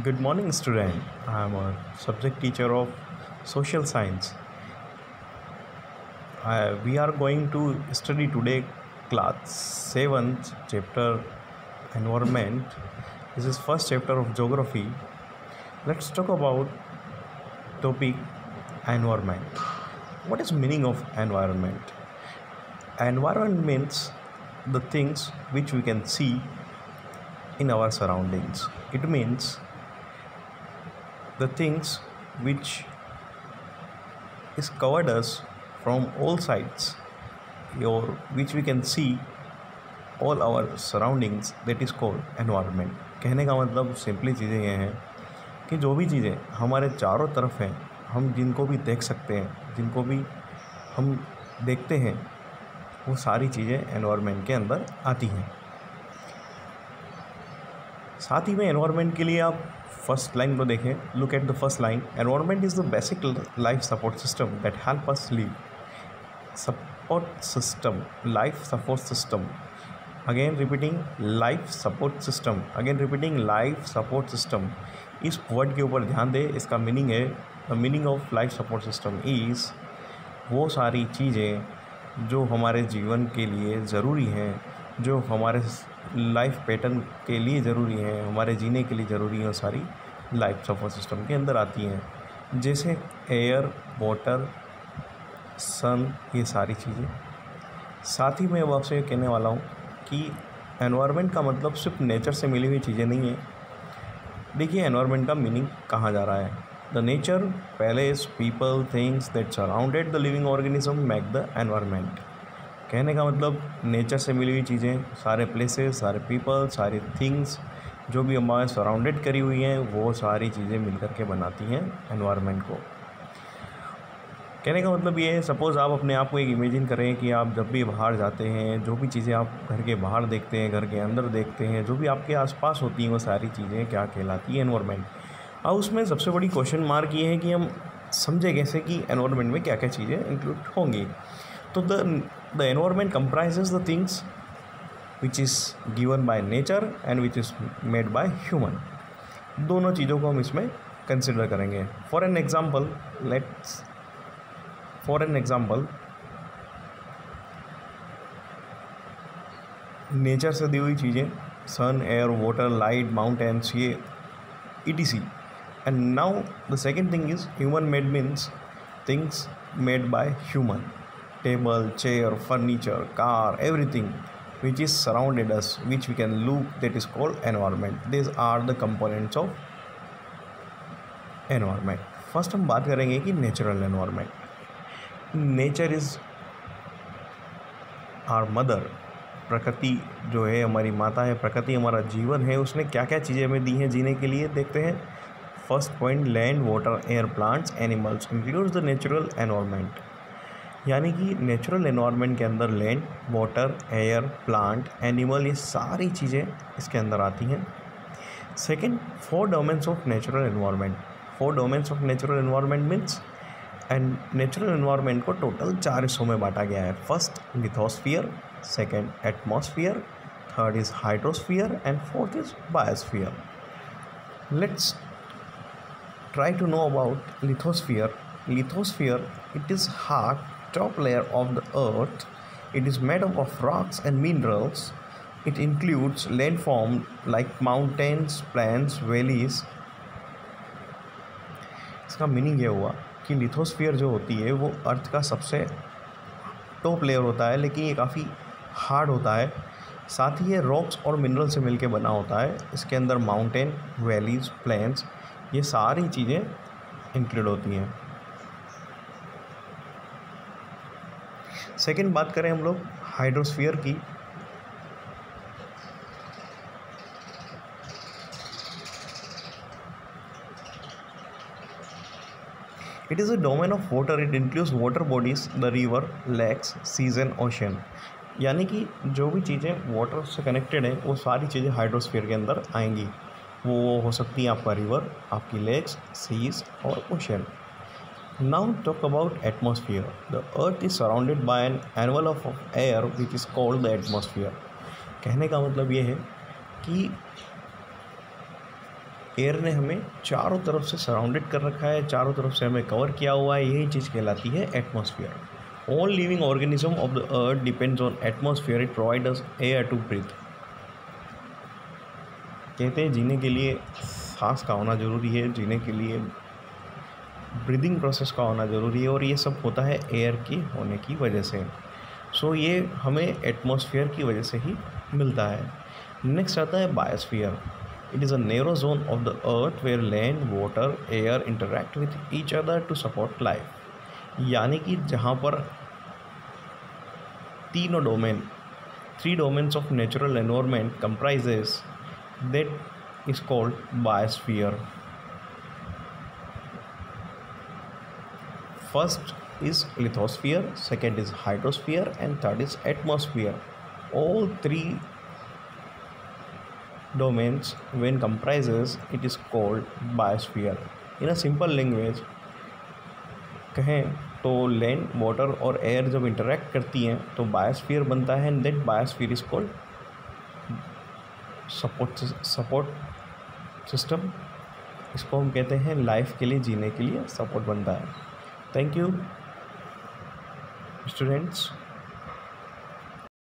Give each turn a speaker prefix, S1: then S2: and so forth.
S1: Good morning, student. I am a subject teacher of social science. We are going to study today class 7th chapter environment. This is first chapter of geography. Let's talk about topic environment. What is meaning of environment? Environment means the things which we can see in our surroundings. It means the things which is covered us from all sides or which we can see all our surroundings, that is called environment. कहने का मतलब simply चीज़ें ये हैं कि जो भी चीज़ें हमारे चारों तरफ हैं, हम जिनको भी देख सकते हैं, जिनको भी हम देखते हैं, वो सारी चीज़ें एनवायरनमेंट के अंदर आती हैं। साथ ही में एनवायरनमेंट के लिए आप फर्स्ट लाइन को देखें, look at the first line. Environment is the basic life support system that help us live. Support system, life support system, again repeating life support system, again repeating life support system. इस word के ऊपर ध्यान दें, इसका meaning है, the meaning of life support system is वो सारी चीज़ें जो हमारे जीवन के लिए ज़रूरी हैं, जो हमारे लाइफ पैटर्न के लिए ज़रूरी हैं, हमारे जीने के लिए ज़रूरी हैं, वो सारी लाइफ सपोर्ट सिस्टम के अंदर आती हैं। जैसे एयर, वाटर, सन, ये सारी चीज़ें। साथ ही मैं अब आपसे कहने वाला हूँ कि एनवायरनमेंट का मतलब सिर्फ नेचर से मिली हुई चीज़ें नहीं है। देखिए एनवायरनमेंट का मीनिंग कहाँ जा रहा है। The nature, palace, people, things that surrounded the living organism make the environment. कहने का मतलब नेचर से मिली हुई चीज़ें, सारे प्लेसेस, सारे पीपल, सारी थिंग्स जो भी हमारे सराउंडेड करी हुई हैं, वो सारी चीज़ें मिलकर के बनाती हैं एनवायरनमेंट को। कहने का मतलब ये है, सपोज़ आप अपने आप को एक इमेजिन करें कि आप जब भी बाहर जाते हैं, जो भी चीज़ें आप घर के बाहर देखते हैं, घर के अंदर देखते हैं, जो भी आपके आसपास होती हैं, वो सारी चीज़ें क्या कहलाती हैं? एनवायरनमेंट। अब उसमें सबसे बड़ी क्वेश्चन मार्क ये है कि हम समझे कैसे कि एनवायरनमेंट में क्या क्या चीज़ें इंक्लूड होंगी। तो the environment comprises the things which is given by nature and which is made by human. दोनों चीज़ों को हम इसमें कंसिडर करेंगे। फॉर एन एग्जाम्पल, नेचर से दी हुई चीज़ें, सन, एयर, वाटर, लाइट, माउंटेन्स, ये etc. And now the second thing is human made means things made by human. Table, chair, furniture, car, everything which is surrounded us, which we can look, that is called environment. These are the components of environment. First हम बात करेंगे कि natural environment. Nature is our mother. प्रकृति जो है हमारी माता है, प्रकृति हमारा जीवन है। उसने क्या क्या चीज़ें हमें दी हैं जीने के लिए, देखते हैं। First point, land, water, air, plants, animals includes the natural environment. यानी कि नेचुरल एनवायरनमेंट के अंदर land, water, air, plant, animal, ये सारी चीज़ें इसके अंदर आती हैं। Second, 4 domains of natural environment. 4 domains of natural environment means and natural environment को टोटल 4 हिस्सों में बांटा गया है। First lithosphere, second atmosphere, third is hydrosphere and fourth is biosphere. Let's try to know about lithosphere. Lithosphere, it is hard top layer of the earth. It is made up of rocks and minerals. It includes landform like mountains, plains, valleys. इसका meaning ये हुआ कि lithosphere जो होती है वो अर्थ का सबसे टॉप लेयर होता है, लेकिन ये काफ़ी हार्ड होता है। साथ ही ये रॉक्स और मिनरल से मिलके बना होता है। इसके अंदर माउंटेन, वैलीज, प्लेन्स, ये सारी चीज़ें इंक्लूड होती हैं। सेकंड बात करें हम लोग हाइड्रोस्फीयर की। It is a domain of water. It includes water bodies, the river, lakes, seas and ocean. यानी कि जो भी चीज़ें वाटर से कनेक्टेड हैं, वो सारी चीज़ें हाइड्रोस्फीयर के अंदर आएंगी। वो हो सकती है आपका रिवर, आपकी लेक्स, सीज और ocean. Now talk about atmosphere. The earth is surrounded by an envelope of air which is called the atmosphere. कहने का मतलब ये है कि एयर ने हमें चारों तरफ से सराउंडेड कर रखा है, चारों तरफ से हमें कवर किया हुआ है, यही चीज़ कहलाती है atmosphere. All living organism of the earth depends on atmosphere, it provide us air to breathe. कहते हैं जीने के लिए सांस का होना ज़रूरी है, जीने के लिए ब्रीदिंग प्रोसेस का होना ज़रूरी है, और ये सब होता है एयर की होने की वजह से। सो ये हमें एटमॉस्फेयर की वजह से ही मिलता है। नेक्स्ट आता है biosphere. It is a narrow zone of the earth where land, water, air interact with each other to support life. यानी कि जहाँ पर तीनों domain, 3 domains of natural environment comprises, that is called biosphere. First is lithosphere, second is hydrosphere, and third is atmosphere. All 3 domains when comprises, it is called biosphere. In a simple language कहें तो land, water और air जब interact करती हैं तो biosphere बनता है, and that biosphere is called support system. इसको हम कहते हैं लाइफ के लिए, जीने के लिए सपोर्ट बनता है। Thank you students.